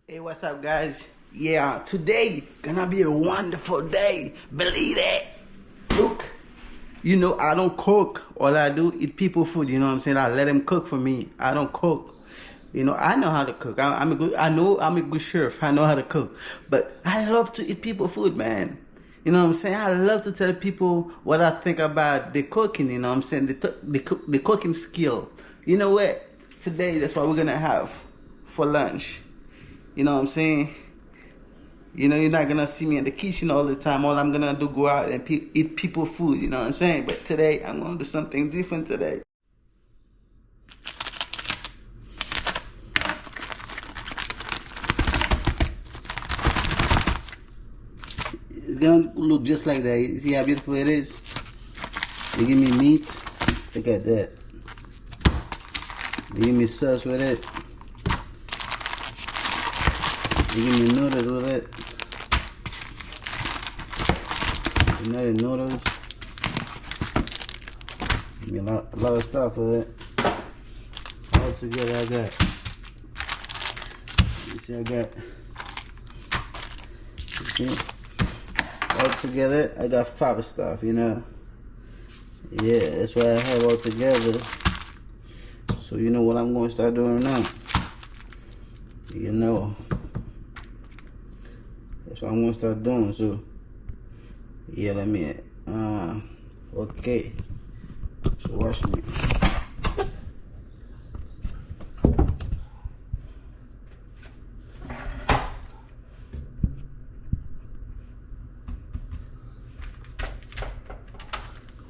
Hey, what's up, guys? Yeah, today gonna be a wonderful day. Believe it. Look, I don't cook. All I do eat people food. You know what I'm saying? I let them cook for me. I don't cook. I know how to cook. I'm a good. I know I'm a good chef. I know how to cook. But I love to eat people food, man. You know what I'm saying? I love to tell people what I think about the cooking. You know what I'm saying? The cooking skill. You know what? Today, that's what we're gonna have for lunch. You know what I'm saying? You're not gonna see me in the kitchen all the time. All I'm gonna do go out and eat people food. You know what I'm saying? But today I'm gonna do something different today. It's gonna look just like that. You see how beautiful it is? They give me meat. Look at that. They give me sauce with it. They give me noodles with it. United Noodles. Give me a lot of stuff with it. All together I got. You see I got. You see? All together I got 5 stuff, Yeah, that's what I have all together. So you know what I'm going to start doing now. That's what I'm going to start doing. So yeah, let me okay. So watch me.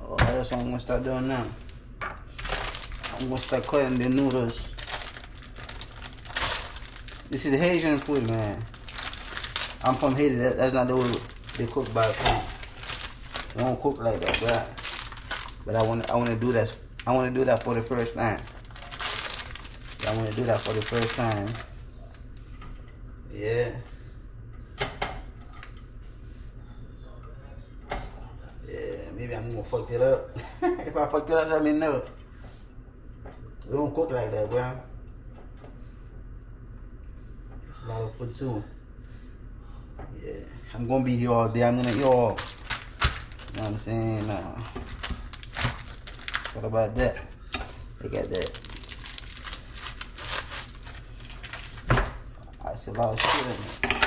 Oh, that's what I'm gonna start doing now. I'm gonna start cutting the noodles. This is Haitian food, man. I'm from Haiti. That's not the way they cook back home. They don't cook like that, but I want to do that. I want to do that for the first time. I want to do that for the first time. Yeah. Yeah, maybe I'm gonna fuck it up. If I fuck it up, let me know. We don't cook like that, bro. It's a lot of food too. Yeah, I'm gonna be here all day. I'm gonna eat all. You know what I'm saying? What about that? Look at that. I see a lot of shit in it.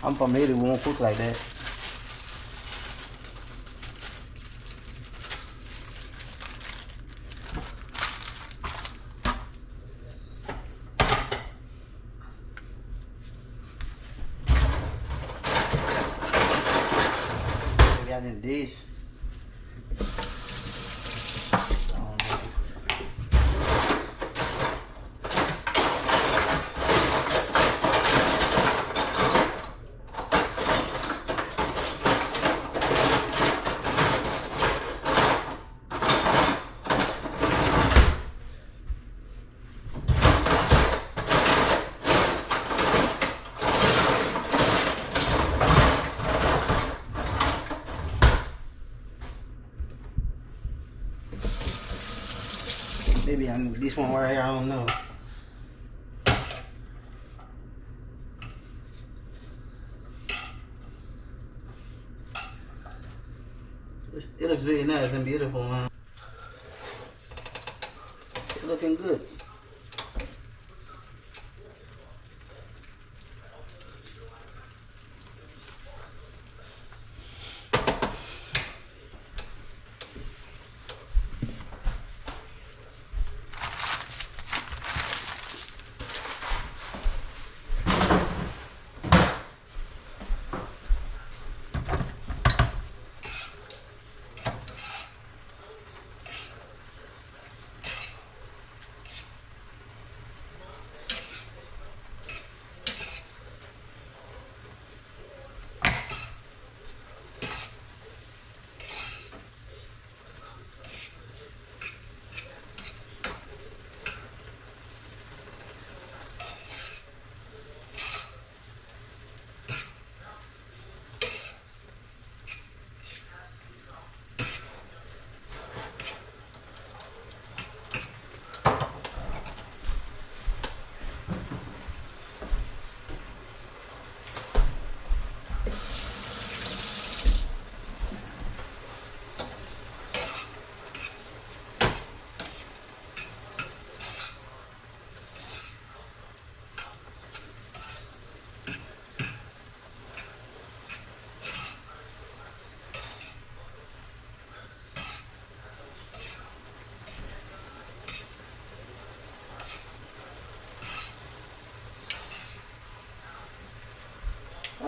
I'm from Haiti. We won't cook like that. Maybe I need this. Maybe I need this one right here, I don't know. It looks really nice and beautiful, man. It's looking good.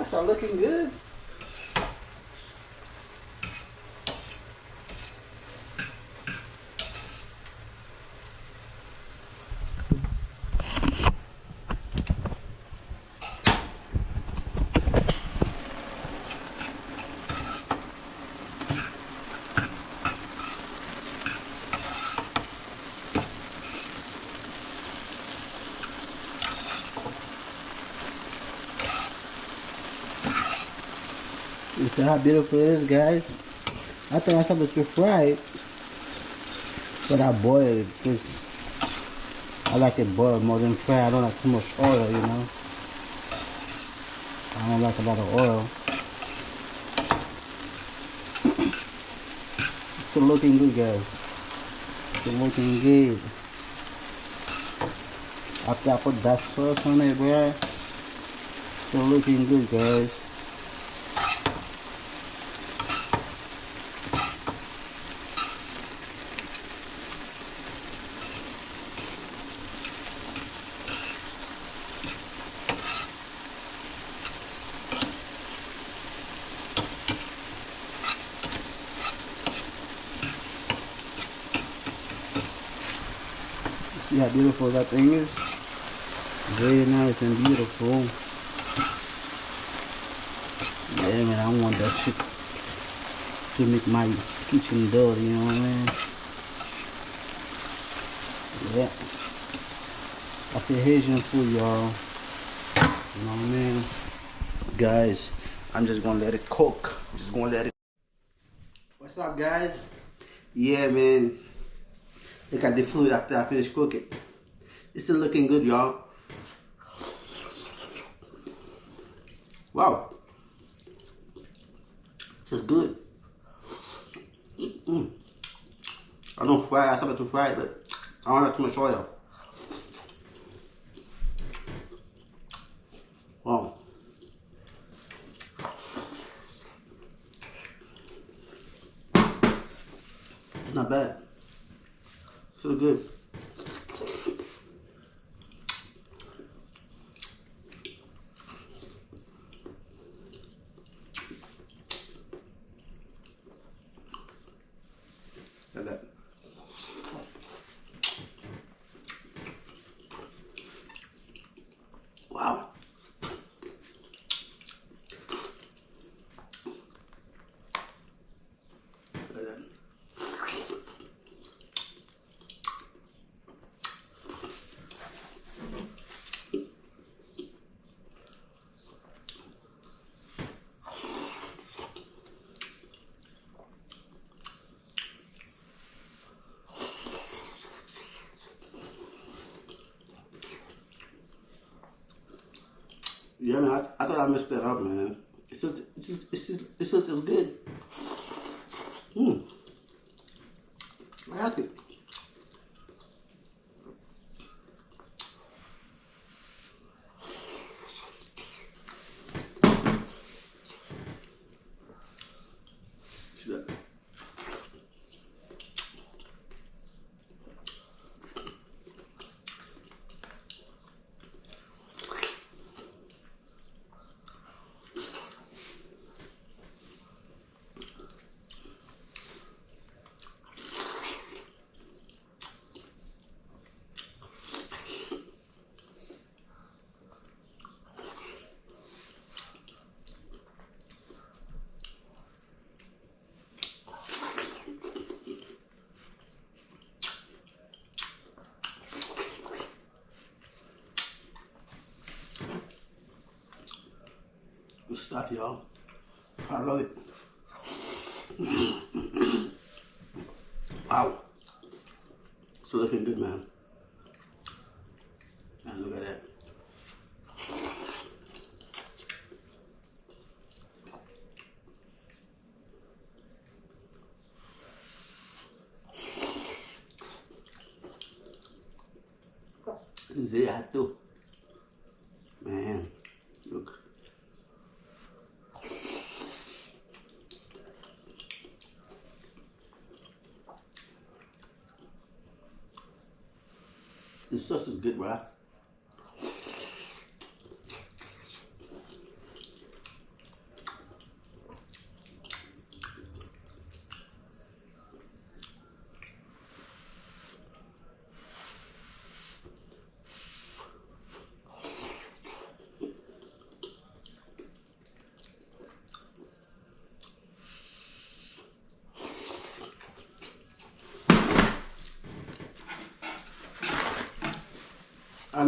That's all looking good. You see how beautiful it is, guys? I thought I was supposed to fry it, but I boil it because I like it boiled more than fried. I don't like too much oil, you know. I don't like a lot of oil. It's still looking good, guys. Still looking good. After I put that sauce on it, bro, still looking good, guys. See how beautiful that thing is? Very nice and beautiful. Yeah, man, I want that shit to make my kitchen dirty, you know what I mean? Yeah. I feel Haitian food, y'all. You know what I mean? Guys, I'm just gonna let it cook. Just gonna let it. What's up, guys? Yeah, man. Look at the food after I finish cooking. It's still looking good, y'all. Wow. It's good. I don't fry. I started to fry it, but I don't have too much oil. Wow. It's not bad. Still good. Look at that. Wow. Look at that. Yeah, man, I thought I messed that up, man. It's still tastes good. I like it. See that? Good stuff, y'all. I love it. Wow. It's looking good, man. And look at that. It's very hot too. Man, look. This sauce is good, bro.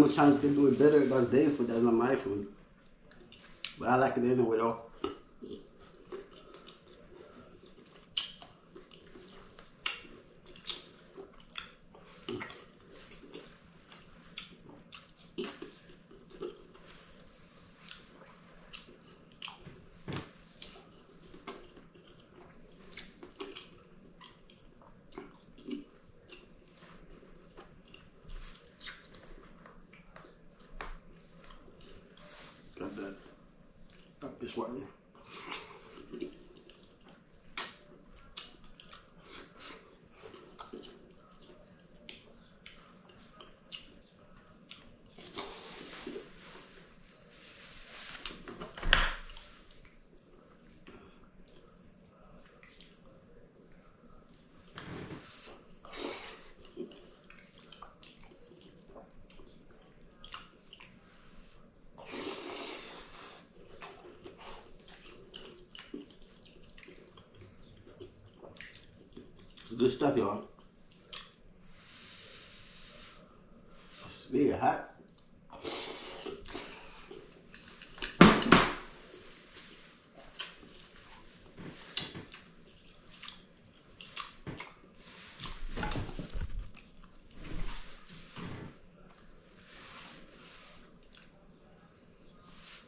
McDonald's can do it better. That's their food. That's not my food. But I like it anyway, though. Got that. Got this one. Good stuff, y'all. It's very hot.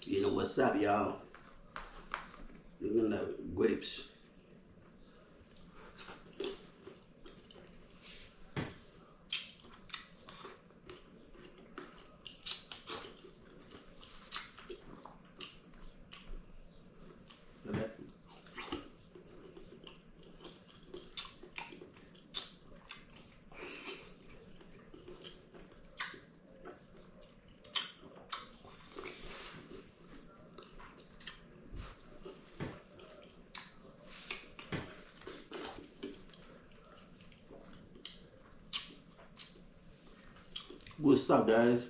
You know what's up, y'all? We're gonna grapes. Good stuff, guys.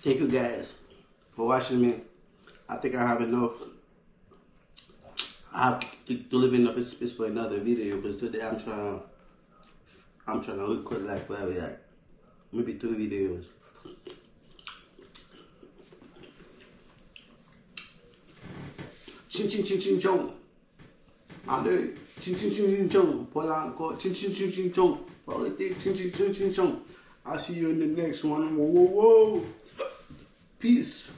Thank you guys for watching me. I think I have enough. I have to leave enough space for another video, but today I'm trying to record like probably like maybe 2 videos. Chin chin chin chin chong. Allez, chin chin chin chin chong. Voilà encore. Chin chin chin chin chong. Chin chin chin chin chong. I'll see you in the next one. Whoa whoa whoa. Peace.